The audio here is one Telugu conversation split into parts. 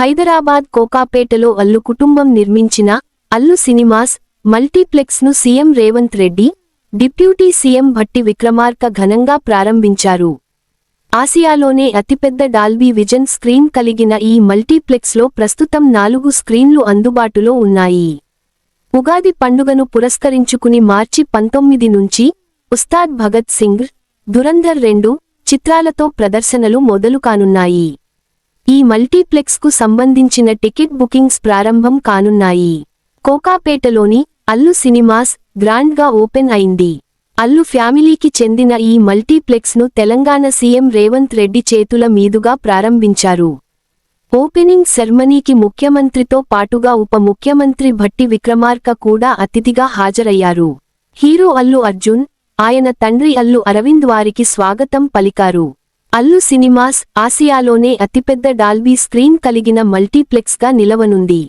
హైదరాబాద్ కోకాపేటలో అల్లు కుటుంబం నిర్మించిన అల్లు సినిమాస్ మల్టీప్లెక్స్ను CM Revanth Reddy, deputy CM Bhatti Vikramarka ఘనంగా ప్రారంభించారు. ఆసియాలోనే అతిపెద్ద డాల్బీ విజన్ స్క్రీన్ కలిగిన ఈ మల్టీప్లెక్స్లో ప్రస్తుతం 4 స్క్రీన్లు అందుబాటులో ఉన్నాయి. ఉగాది పండుగను పురస్కరించుకుని మార్చి 19 నుంచి ఉస్తాద్ భగత్ సింగ్, ధురంధర్ 2 చిత్రాలతో ప్రదర్శనలు మొదలు కానున్నాయి. ఈ మల్టీప్లెక్స్కు సంబంధించిన టికెట్ బుకింగ్స్ ప్రారంభం కానున్నాయి. కోకాపేటలోని అల్లు సినిమాస్ గ్రాండ్గా ఓపెన్ అయింది. అల్లు ఫ్యామిలీకి చెందిన ఈ మల్టీప్లెక్స్ను తెలంగాణ సీఎం రేవంత్ రెడ్డి చేతుల మీదుగా ప్రారంభించారు. ఓపెనింగ్ సెర్మనీకి ముఖ్యమంత్రితో పాటుగా ఉప ముఖ్యమంత్రి భట్టి విక్రమార్క కూడా అతిథిగా హాజరయ్యారు. హీరో అల్లు అర్జున్, ఆయన తండ్రి అల్లు అరవింద్ వారికి స్వాగతం పలికారు. అల్లు సినిమాస్ ఆసియాలోనే అతిపెద్ద డాల్బీ స్క్రీన్ కలిగిన మల్టీప్లెక్స్గా నిలవనుంది.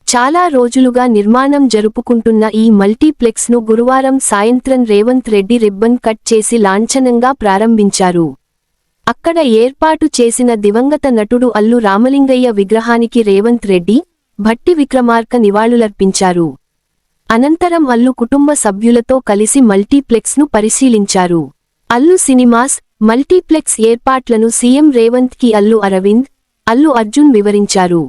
చాలా రోజులుగా నిర్మాణం జరుపుకుంటున్న ఈ మల్టీప్లెక్స్ను గురువారం సాయంత్రం రేవంత్ రెడ్డి రిబ్బన్ కట్ చేసి లాంఛనంగా ప్రారంభించారు. అక్కడ ఏర్పాటు చేసిన దివంగత నటుడు అల్లు రామలింగయ్య విగ్రహానికి రేవంత్ రెడ్డి, భట్టి విక్రమార్క నివాళులర్పించారు. అనంతరం అల్లు కుటుంబ సభ్యులతో కలిసి మల్టీప్లెక్స్ను పరిశీలించారు. అల్లు సినిమాస్ మల్టీప్లెక్స్ ఏర్పాట్లను సీఎం రేవంత్కి అల్లు అరవింద్, అల్లు అర్జున్ వివరించారు.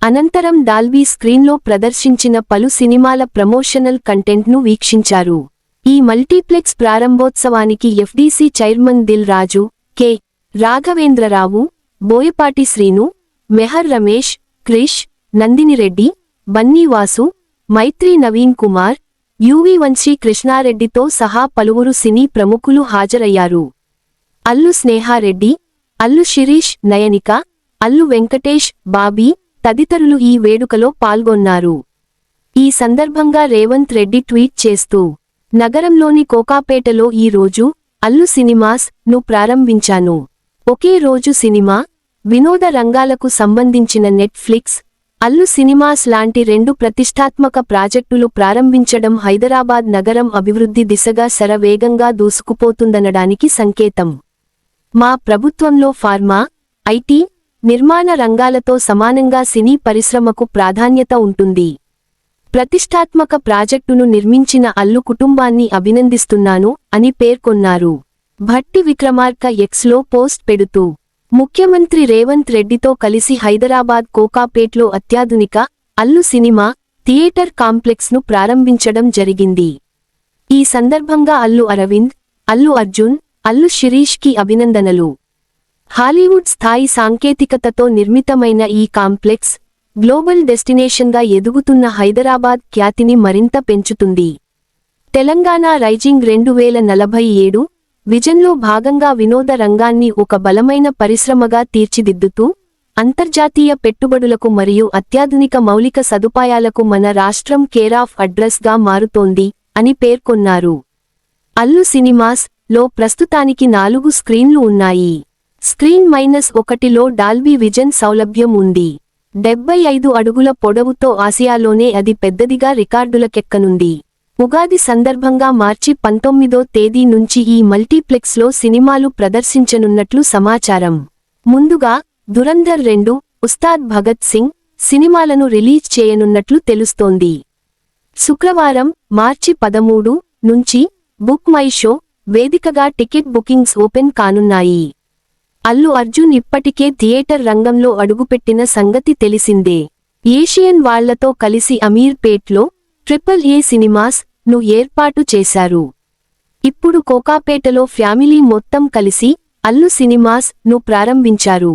అనంతరం డాల్బీ స్క్రీన్లో ప్రదర్శించిన పలు సినిమాల ప్రమోషనల్ కంటెంట్ను వీక్షించారు. ఈ మల్టీప్లెక్స్ ప్రారంభోత్సవానికి FDC chairman Dil Raju, K. Raghavendra Rao, Boyapati Srinu, Meher Ramesh, Krish, Nandini Reddy, Bunny Vasu, మైత్రి నవీన్ కుమార్, యువి వంశీ కృష్ణారెడ్డితో సహా పలువురు సినీ ప్రముఖులు హాజరయ్యారు. అల్లు స్నేహారెడ్డి, అల్లు శిరీష్, నయనిక, అల్లు వెంకటేష్, బాబీ తదితరులు ఈ వేడుకలో పాల్గొన్నారు. ఈ సందర్భంగా రేవంత్ రెడ్డి ట్వీట్ చేస్తూ, నగరంలోని కోకాపేటలో ఈ రోజు అల్లు సినిమాస్ ను ప్రారంభించాను. ఒకే రోజు సినిమా, వినోద రంగాలకు సంబంధించిన నెట్ఫ్లిక్స్, అల్లు సినిమాస్ లాంటి 2 ప్రతిష్టాత్మక ప్రాజెక్టులు ప్రారంభించడం హైదరాబాద్ నగరం అభివృద్ధి దిశగా శరవేగంగా దూసుకుపోతుందనడానికి సంకేతం. మా ప్రభుత్వంలో ఫార్మా, ఐటీ, నిర్మాణ రంగాలతో సమానంగా సినీ పరిశ్రమకు ప్రాధాన్యత ఉంటుంది. ప్రతిష్టాత్మక ప్రాజెక్టును నిర్మించిన అల్లు కుటుంబాన్ని అభినందిస్తున్నాను అని పేర్కొన్నారు. భట్టి విక్రమార్క ఎక్స్లో పోస్ట్ పెడుతూ, ముఖ్యమంత్రి రేవంత్ రెడ్డితో కలిసి హైదరాబాద్ కోకాపేట్లో అత్యాధునిక అల్లు సినిమా థియేటర్ కాంప్లెక్స్ను ప్రారంభించడం జరిగింది. ఈ సందర్భంగా అల్లు అరవింద్, అల్లు అర్జున్, అల్లు శిరీష్కి అభినందనలు. హాలీవుడ్ స్థాయి సాంకేతికతతో నిర్మితమైన ఈ కాంప్లెక్స్ గ్లోబల్ డెస్టినేషన్గా ఎదుగుతున్న హైదరాబాద్ ఖ్యాతిని మరింత పెంచుతుంది. తెలంగాణ రైజింగ్ 2047 విజన్లో భాగంగా వినోద రంగాన్ని ఒక బలమైన పరిశ్రమగా తీర్చిదిద్దుతూ, అంతర్జాతీయ పెట్టుబడులకు మరియు అత్యాధునిక మౌలిక సదుపాయాలకు మన రాష్ట్రం కేరాఫ్ అడ్రస్గా మారుతోంది అని పేర్కొన్నారు. అల్లు సినిమాస్ లో ప్రస్తుతానికి 4 స్క్రీన్లు ఉన్నాయి. స్క్రీన్ -1లో డాల్బీ విజన్ సౌలభ్యం ఉంది. 75 అడుగుల పొడవుతో ఆసియాలోనే అది పెద్దదిగా రికార్డులకెక్కనుంది. ఉగాది సందర్భంగా మార్చి 19వ తేదీ నుంచి ఈ మల్టీప్లెక్స్లో సినిమాలు ప్రదర్శించనున్నట్లు సమాచారం. ముందుగా ధురంధర్ 2, ఉస్తాద్ భగత్ సింగ్ సినిమాలను రిలీజ్ చేయనున్నట్లు తెలుస్తోంది. శుక్రవారం మార్చి 13 నుంచి బుక్ మై షో వేదికగా టికెట్ బుకింగ్స్ ఓపెన్ కానున్నాయి. అల్లు అర్జున్ ఇప్పటికే థియేటర్ రంగంలో అడుగుపెట్టిన సంగతి తెలిసిందే. ఏషియన్ వాళ్లతో కలిసి అమీర్ పేట్లో AAA సినిమాస్ ను ఏర్పాటు చేశారు. ఇప్పుడు కోకాపేటలో ఫ్యామిలీ మొత్తం కలిసి అల్లు సినిమాస్ ను ప్రారంభించారు.